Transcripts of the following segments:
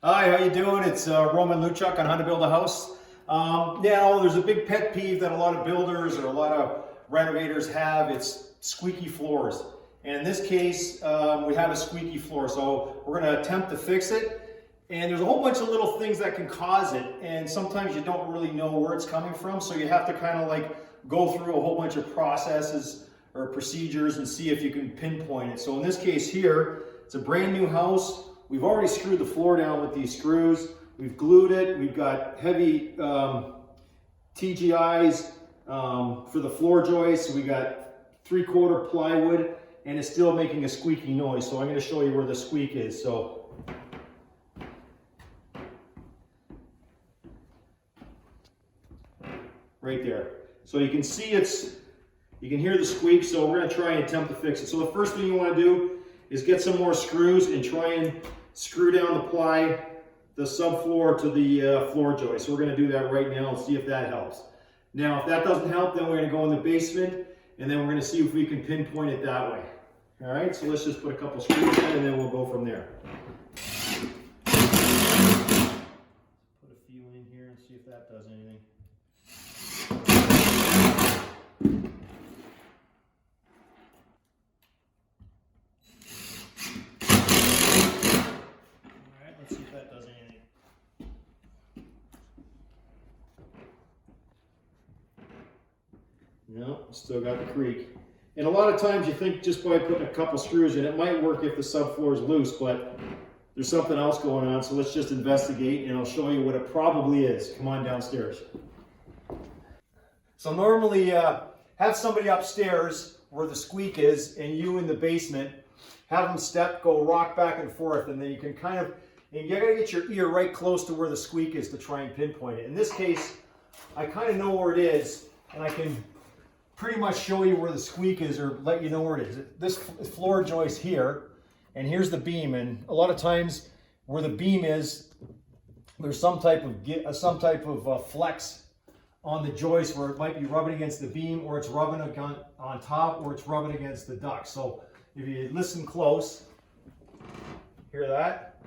Hi, how you doing? It's Roman Lewczuk on how to build a house. Now, there's a big pet peeve that a lot of builders or a lot of renovators have. It's squeaky floors. And in this case, we have a squeaky floor, so we're going to attempt to fix it. And there's a whole bunch of little things that can cause it, and sometimes you don't really know where it's coming from, so you have to kind of like go through a whole bunch of processes or procedures and see if you can pinpoint it. So in this case here, it's a brand new house. We've already screwed the floor down with these screws. We've glued it. We've got heavy TGIs for the floor joists. We got 3/4 plywood, and it's still making a squeaky noise. So I'm going to show you where the squeak is. So right there. So you can see you can hear the squeak. So we're going to try and attempt to fix it. So the first thing you want to do is get some more screws and try and screw down the subfloor to the floor joist. So we're going to do that right now and see if that helps. Now, if that doesn't help, then we're going to go in the basement and then we're going to see if we can pinpoint it that way. All right, so let's just put a couple screws in and then we'll go from there. Put a few in here and see if that does anything. Let's see if that does anything. No, still got the creak. And a lot of times you think just by putting a couple screws in, it might work if the subfloor is loose, but there's something else going on, so let's just investigate and I'll show you what it probably is. Come on downstairs. So normally have somebody upstairs where the squeak is and you in the basement, have them go rock back and forth, and then you can kind of, and you gotta get your ear right close to where the squeak is to try and pinpoint it. In this case, I kind of know where it is, and I can pretty much show you where the squeak is or let you know where it is. This floor joist here, and here's the beam, and a lot of times where the beam is, there's some type of flex on the joist where it might be rubbing against the beam, or it's rubbing on top, or it's rubbing against the duct. So if you listen close, hear that?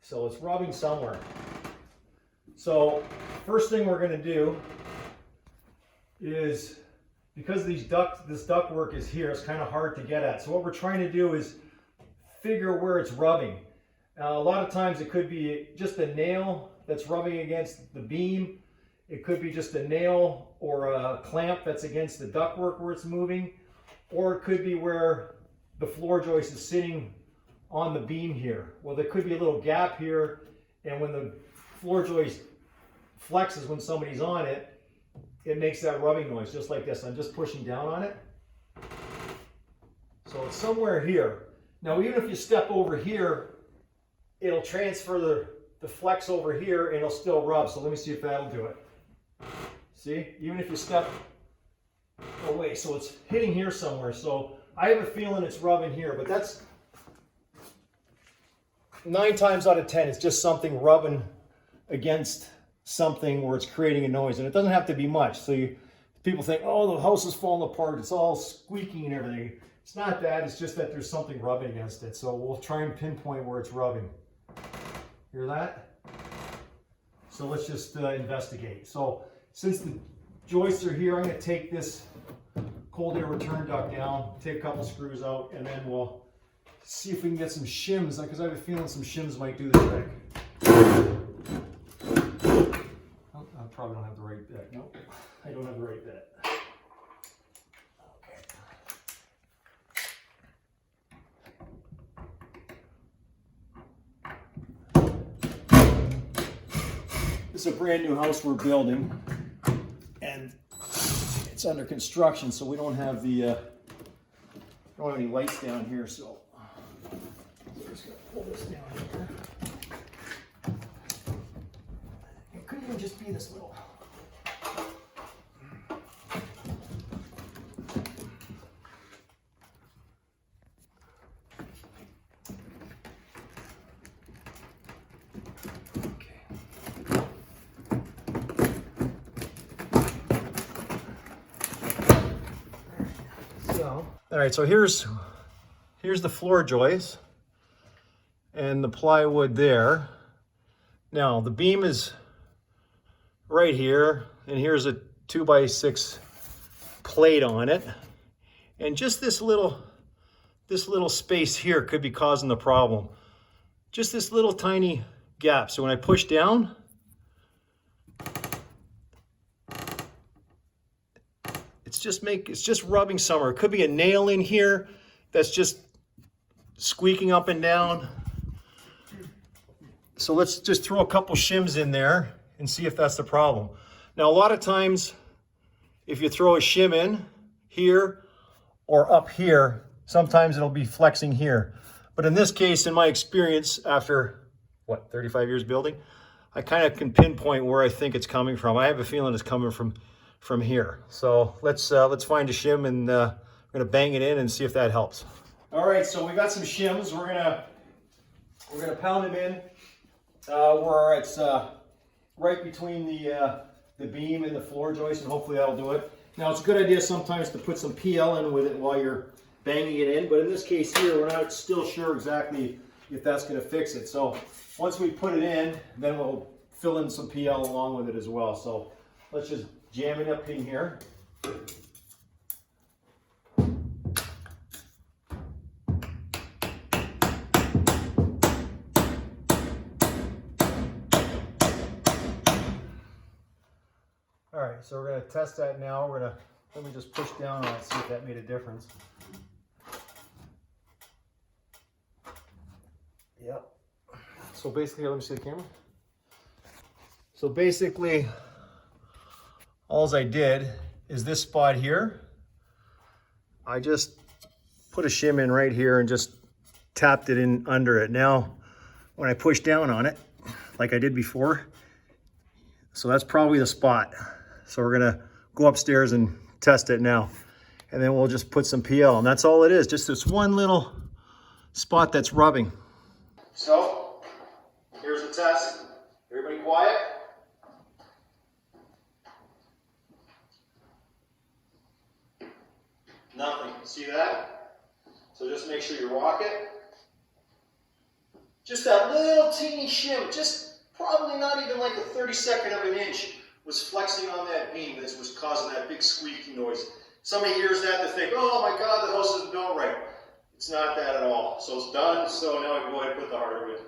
So it's rubbing somewhere. So first thing we're going to do is, because this duct work is here, it's kind of hard to get at. So what we're trying to do is figure where it's rubbing. A lot of times it could be just a nail that's rubbing against the beam. It could be just a nail or a clamp that's against the ductwork where it's moving. Or it could be where the floor joist is sitting on the beam here. Well, there could be a little gap here, and when the floor joist flexes when somebody's on it, it makes that rubbing noise just like this. I'm just pushing down on it. So it's somewhere here. Now, even if you step over here, it'll transfer the flex over here and it'll still rub. So let me see if that'll do it. See, even if you step away, so it's hitting here somewhere. So I have a feeling it's rubbing here, but that's 9 times out of 10, it's just something rubbing against something where it's creating a noise, and it doesn't have to be much. So people think, oh, the house is falling apart, it's all squeaking and everything. It's not that, it's just that there's something rubbing against it. So we'll try and pinpoint where it's rubbing. Hear that? So let's just investigate. So since the joists are here, I'm going to take this cold air return duct down, take a couple screws out, and then we'll see if we can get some shims, because I have a feeling some shims might do the trick. Oh, I probably don't have the right bit. Nope, I don't have the right bit. This is a brand new house we're building, and it's under construction, so we don't have the don't have any lights down here, so we're just gonna pull this down here. It could even just be this little. All right, so here's the floor joist and the plywood there. Now the beam is right here, and here's a 2x6 plate on it, and just this little space here could be causing the problem. Just this little tiny gap. So when I push down, it's just rubbing somewhere. It could be a nail in here that's just squeaking up and down. So let's just throw a couple shims in there and see if that's the problem. Now, a lot of times, if you throw a shim in here or up here, sometimes it'll be flexing here. But in this case, in my experience, after, what, 35 years building, I kind of can pinpoint where I think it's coming from. I have a feeling it's coming from here. So let's find a shim, and we're gonna bang it in and see if that helps. All right, so we got some shims. We're gonna pound them in where it's right between the beam and the floor joist, and hopefully that'll do it. Now, it's a good idea sometimes to put some PL in with it while you're banging it in, but in this case here, we're not still sure exactly if that's going to fix it. So once we put it in, then we'll fill in some PL along with it as well. So let's just jam it up in here. All right, so we're going to test that now. Let me just push down on it, see if that made a difference. Yep. So basically, let me see the camera. So basically, all I did is this spot here. I just put a shim in right here and just tapped it in under it. Now, when I push down on it, like I did before, so that's probably the spot. So we're gonna go upstairs and test it now. And then we'll just put some PL, and that's all it is, just this one little spot that's rubbing. So, here's the test. Everybody quiet? Nothing, see that? So just make sure you rock it. Just that little teeny shim, just probably not even like a 32nd of an inch was flexing on that beam that was causing that big squeaky noise. Somebody hears that, they think, oh my God, the house isn't built right. It's not that at all. So it's done, so now I can go ahead and put the hardware in.